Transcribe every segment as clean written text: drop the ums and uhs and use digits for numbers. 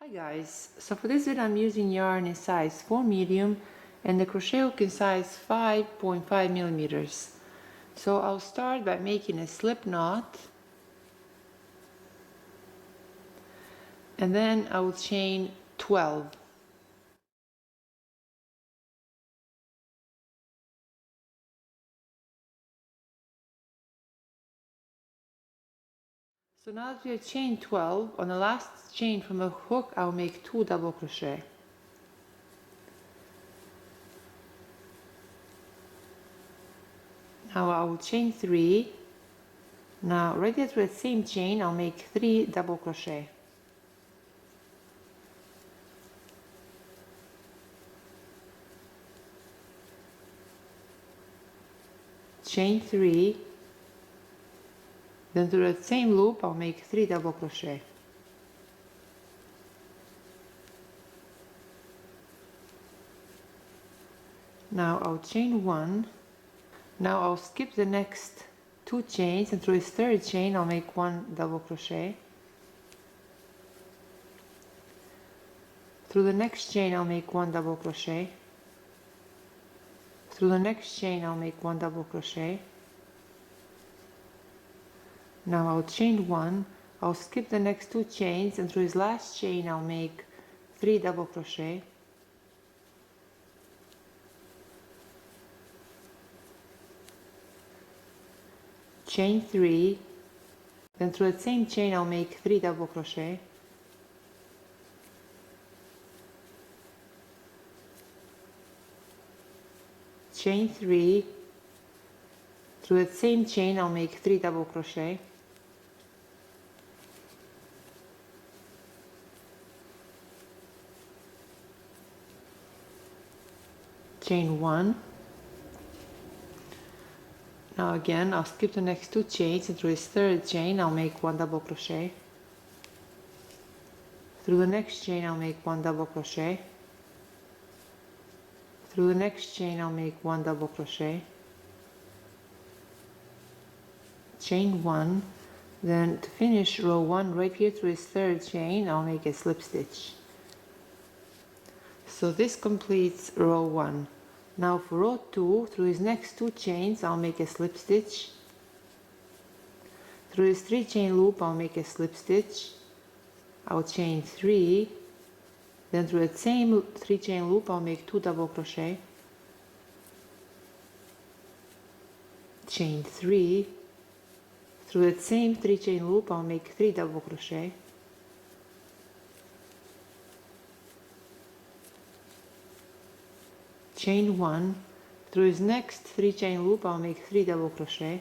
Hi guys, so for this video I'm using yarn in size 4 medium and the crochet hook in size 5.5 millimeters. So I'll start by making a slip knot and then I will chain 12. So now that we have chained 12, on the last chain from the hook I'll make 2 double crochet. Now I will chain 3. Now right after the same chain I'll make 3 double crochet. Chain 3. Then through the same loop I'll make 3 double crochet. Now I'll chain 1. Now I'll skip the next 2 chains and through this third chain I'll make 1 double crochet. Through the next chain I'll make 1 double crochet. Through the next chain I'll make 1 double crochet. Now I'll chain 1, I'll skip the next 2 chains and through this last chain I'll make 3 double crochet. Chain 3, then through the same chain I'll make 3 double crochet. Chain 3, through the same chain I'll make 3 double crochet. Chain 1. Now again I'll skip the next 2 chains and through this third chain I'll make 1 double crochet. Through the next chain I'll make 1 double crochet. Through the next chain I'll make 1 double crochet. Chain 1. Then to finish row 1 right here through this third chain I'll make a slip stitch. So this completes row 1. Now for row 2, through these next 2 chains I'll make a slip stitch. Through this 3 chain loop I'll make a slip stitch. I'll chain 3. Then through the same 3 chain loop I'll make 2 double crochet. Chain 3. Through the same 3 chain loop I'll make 3 double crochet. Chain 1. Through his next 3 chain loop I'll make 3 double crochet.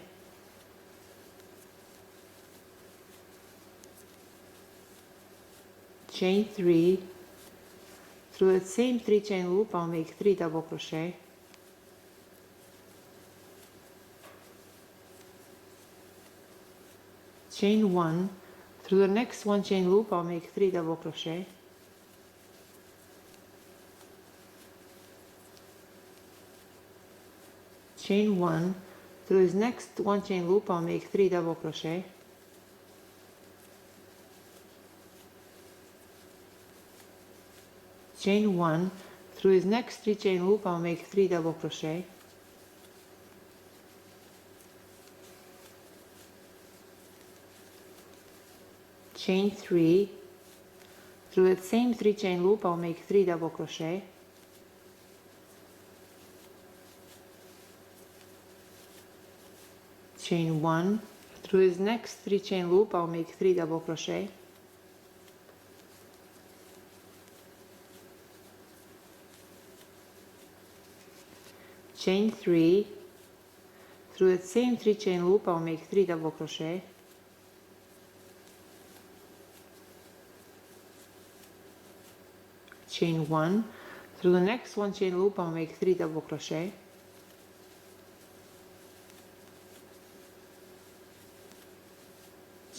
Chain 3. Through the same 3 chain loop I'll make 3 double crochet. Chain 1. Through the next 1 chain loop I'll make 3 double crochet. Chain 1. Through his next 1 chain loop I'll make 3 double crochet. Chain 1. Through his next 3 chain loop I'll make 3 double crochet. Chain 3. Through the same 3 chain loop I'll make 3 double crochet. Chain 1. Through his next 3 chain loop I'll make 3 double crochet. Chain 3. Through the same 3 chain loop I'll make 3 double crochet. Chain 1. Through the next 1 chain loop I'll make 3 double crochet.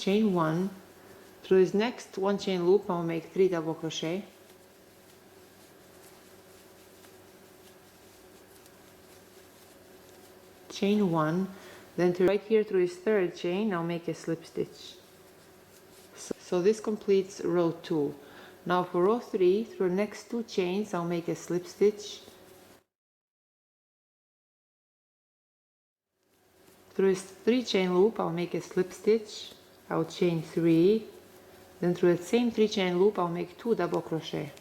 Chain 1. Through his next 1 chain loop I'll make 3 double crochet. Chain 1. Then to right here through his third chain I'll make a slip stitch. So this completes row 2. Now for row 3, through the next 2 chains, I'll make a slip stitch. Through this 3 chain loop, I'll make a slip stitch. I'll chain 3. Then through the same 3 chain loop, I'll make 2 double crochet.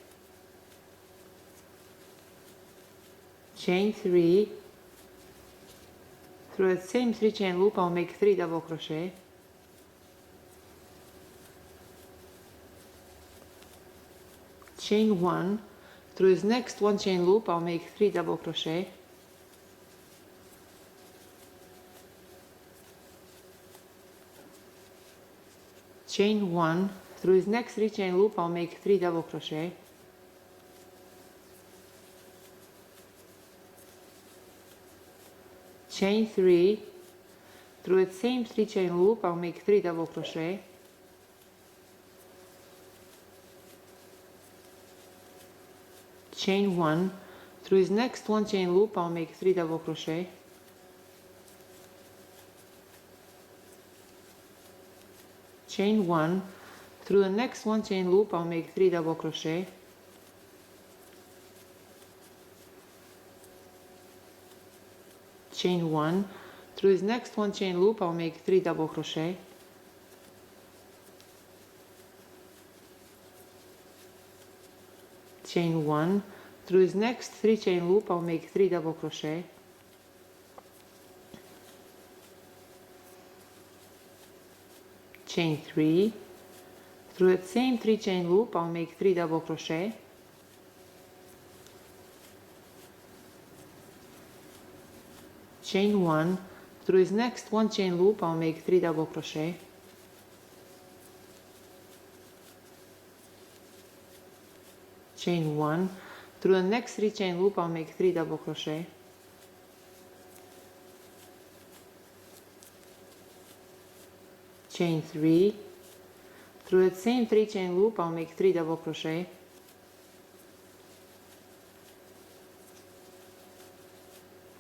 Chain 3. Through the same 3 chain loop, I'll make 3 double crochet. Chain 1. Through this next 1 chain loop, I'll make 3 double crochet. Chain 1. Through this next 3 chain loop, I'll make 3 double crochet. Chain 3. Through the same 3 chain loop, I'll make 3 double crochet. Chain 1. Through this next 1 chain loop, I'll make 3 double crochet. Chain 1. Through the next 1 chain loop, I'll make 3 double crochet. Chain 1. Through this next 1 chain loop, I'll make 3 double crochet. Chain 1. Through this next 3 chain loop, I'll make 3 double crochet. Chain 3. Through that same 3 chain loop, I'll make 3 double crochet. Chain 1. Through this next 1 chain loop, I'll make 3 double crochet. Chain 1. Through the next 3 chain loop, I'll make 3 double crochet. Chain 3. Through that same 3 chain loop, I'll make 3 double crochet.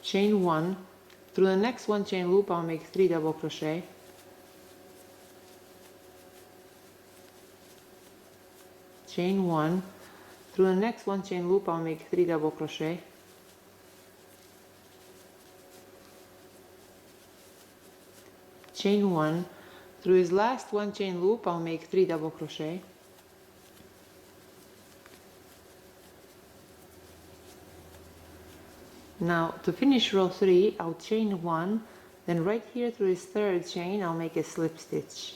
Chain 1. Through the next 1 chain loop, I'll make 3 double crochet. Chain 1. Through the next 1 chain loop, I'll make 3 double crochet. Chain 1. Through his last 1 chain loop, I'll make 3 double crochet. Now to finish row 3, I'll chain 1, then right here through this 3rd chain, I'll make a slip stitch.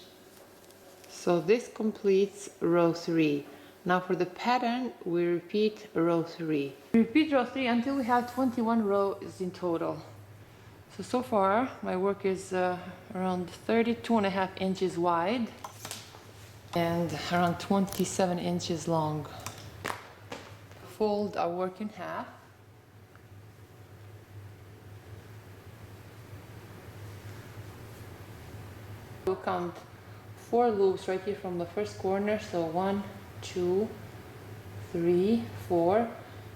So this completes row 3. Now for the pattern, we repeat row 3. Repeat row 3 until we have 21 rows in total. So far my work is around 32.5 inches wide and around 27 inches long. Fold our work in half. We'll count 4 loops right here from the first corner, so 1, 2, 3, 4,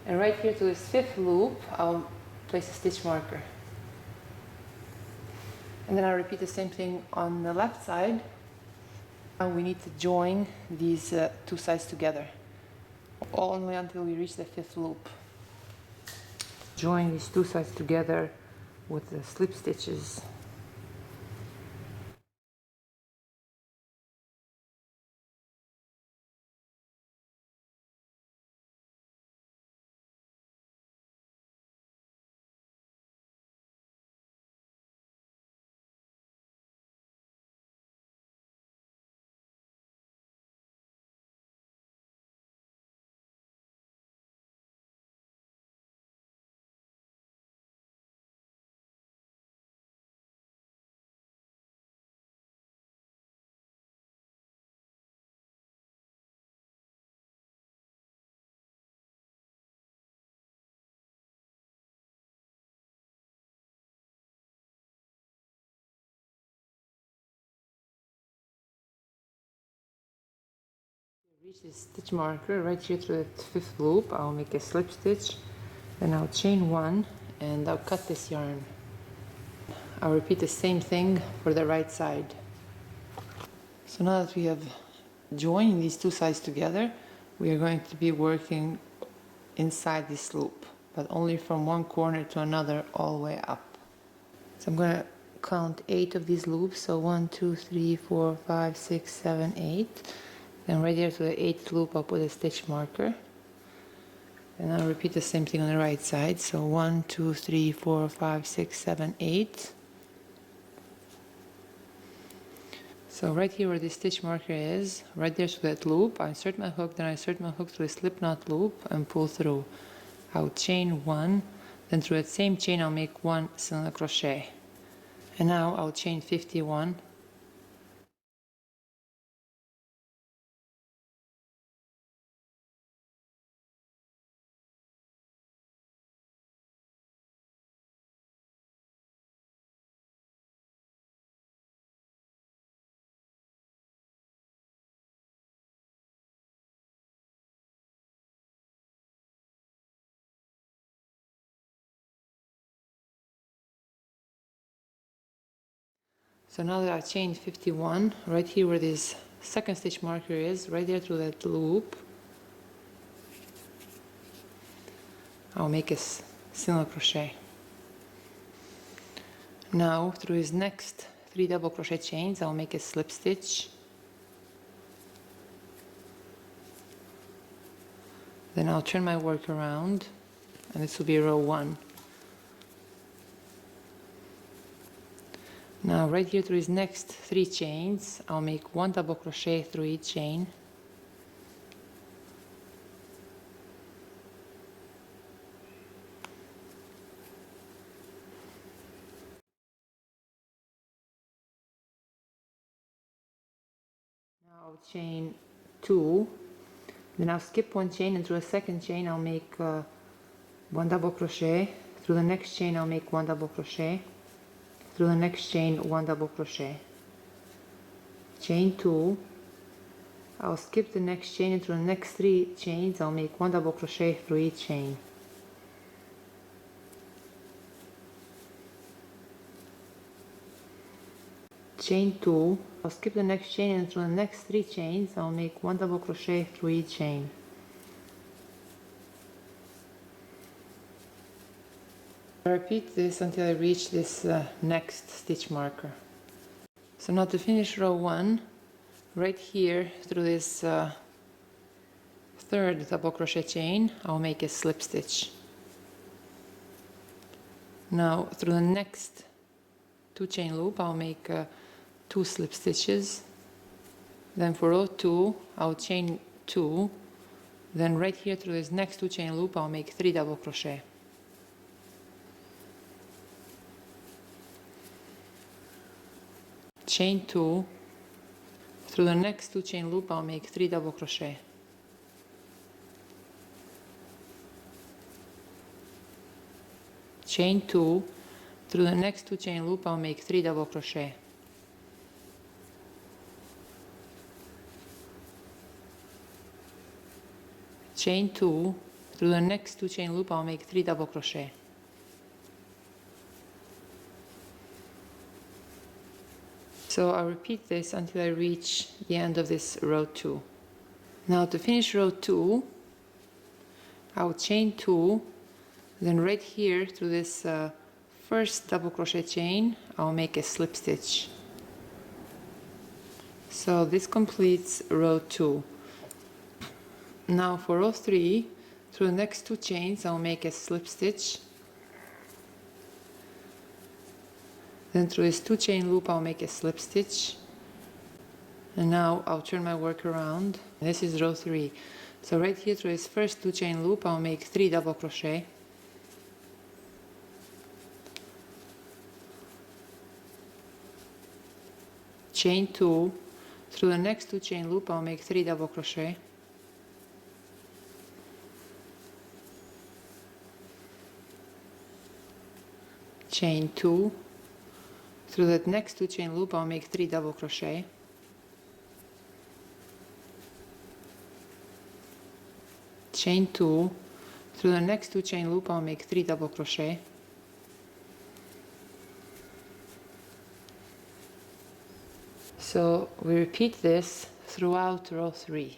and right here to this 5th loop I'll place a stitch marker. And then I'll repeat the same thing on the left side. Now we need to join these 2 sides together, all the way until we reach the 5th loop. Join these 2 sides together with the slip stitches. Reach this stitch marker right here through the 5th loop. I'll make a slip stitch, then I'll chain 1 and I'll cut this yarn. I'll repeat the same thing for the right side. So now that we have joined these 2 sides together, we are going to be working inside this loop, but only from one corner to another all the way up. So I'm going to count 8 of these loops. So 1, 2, 3, 4, 5, 6, 7, 8. Then right here to the 8th loop I'll put a stitch marker. And I'll repeat the same thing on the right side. So 1, 2, 3, 4, 5, 6, 7, 8. So right here where the stitch marker is, right there to that loop, I insert my hook, then I insert my hook through a slip knot loop and pull through. I'll chain 1, then through that same chain I'll make 1 single crochet. And now I'll chain 51. So now that I've chained 51, right here where this second stitch marker is, right there through that loop, I'll make a single crochet. Now through his next 3 double crochet chains, I'll make a slip stitch. Then I'll turn my work around, and this will be row 1. Now right here through his next 3 chains, I'll make 1 double crochet through each chain. Now I'll chain 2, then I'll skip 1 chain, and through a second chain I'll make 1 double crochet. Through the next chain I'll make 1 double crochet. Through the next chain 1 double crochet. Chain 2. I'll skip the next chain, and through the next 3 chains I'll make 1 double crochet through each chain. Chain 2. I'll skip the next chain, and through the next 3 chains I'll make 1 double crochet through each chain. I repeat this until I reach this next stitch marker. So now to finish row 1, right here through this 3rd double crochet chain, I'll make a slip stitch. Now through the next 2 chain loop I'll make 2 slip stitches. Then for row 2 I'll chain 2. Then right here through this next 2 chain loop I'll make 3 double crochet. Chain 2. Through the next 2 chain loop I'll make 3 double crochet. Chain 2. Through the next 2 chain loop I'll make 3 double crochet. Chain 2. Through the next 2 chain loop I'll make 3 double crochet. So I'll repeat this until I reach the end of this row 2. Now to finish row 2, I'll chain 2, then right here through this first double crochet chain I'll make a slip stitch. So this completes row 2. Now for row 3, through the next 2 chains I'll make a slip stitch. Then through this 2 chain loop I'll make a slip stitch. And now I'll turn my work around. This is row 3. So right here through this first 2 chain loop I'll make 3 double crochet. Chain 2. Through the next 2 chain loop I'll make 3 double crochet. Chain 2. Through that next 2 chain loop I'll make 3 double crochet. Chain 2. Through the next 2 chain loop I'll make 3 double crochet. So we repeat this throughout row 3.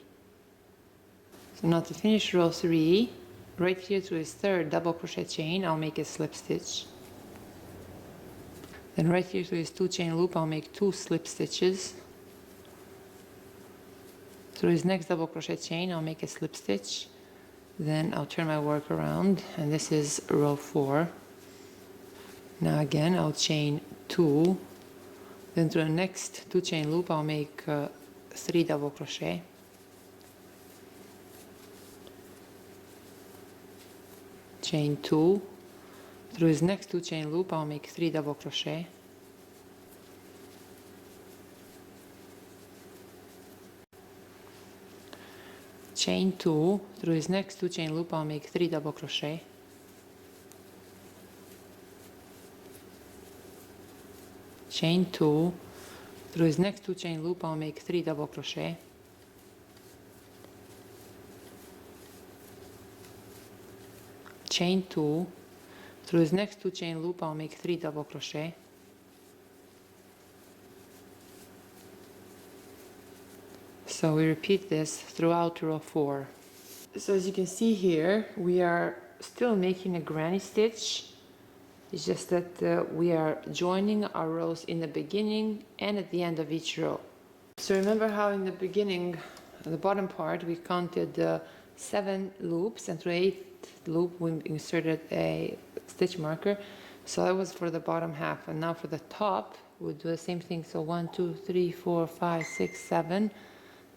So now to finish row 3, right here to this third double crochet chain, I'll make a slip stitch. Then right here to this 2 chain loop, I'll make 2 slip stitches. Through this next double crochet chain, I'll make a slip stitch. Then I'll turn my work around, and this is row 4. Now again, I'll chain 2. Then through the next 2 chain loop, I'll make 3 double crochet. Chain 2. Through this next 2 chain loop, I'll make 3 double crochet. Chain 2. Through this next 2 chain loop, I'll make 3 double crochet. Chain 2. Through this next 2 chain loop, I'll make 3 double crochet. Chain 2. Through this next 2 chain loop, I'll make 3 double crochet. So we repeat this throughout row 4. So as you can see here, we are still making a granny stitch. It's just that we are joining our rows in the beginning and at the end of each row. So remember how in the beginning, the bottom part, we counted 7 loops, and through 8th loop we inserted a stitch marker. So that was for the bottom half, and now for the top we'll do the same thing. So 1, 2, 3, 4, 5, 6, 7.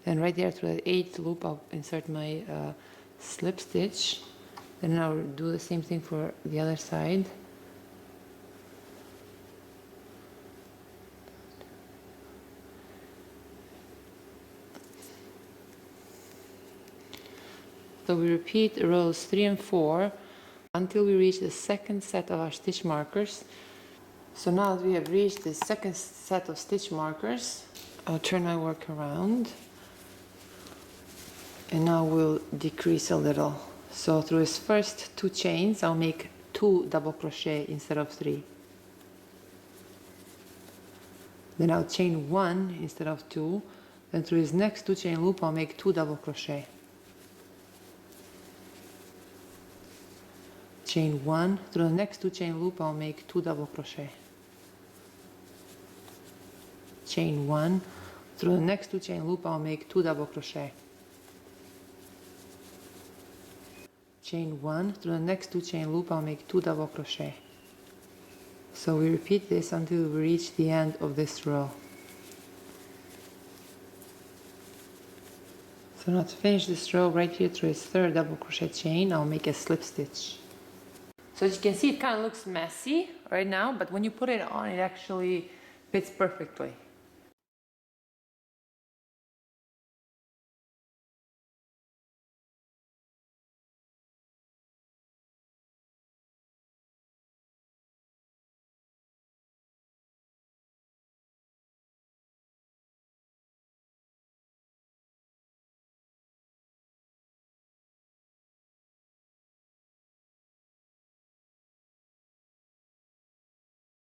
Then right there through the 8th loop I'll insert my slip stitch. Then I'll do the same thing for the other side. So we repeat rows 3 and 4 until we reach the second set of our stitch markers. So now that we have reached the second set of stitch markers, I'll turn my work around, and now we'll decrease a little. So through this first 2 chains, I'll make 2 double crochet instead of 3. Then I'll chain 1 instead of 2. Then through this next 2 chain loop, I'll make 2 double crochet. Chain 1. Through the next 2 chain loop, I'll make 2 double crochet. Chain 1. Through the next 2 chain loop, I'll make 2 double crochet. Chain 1. Through the next 2 chain loop, I'll make 2 double crochet. So we repeat this until we reach the end of this row. So now to finish this row, right here through this third double crochet chain, I'll make a slip stitch. So as you can see, it kind of looks messy right now, but when you put it on, it actually fits perfectly.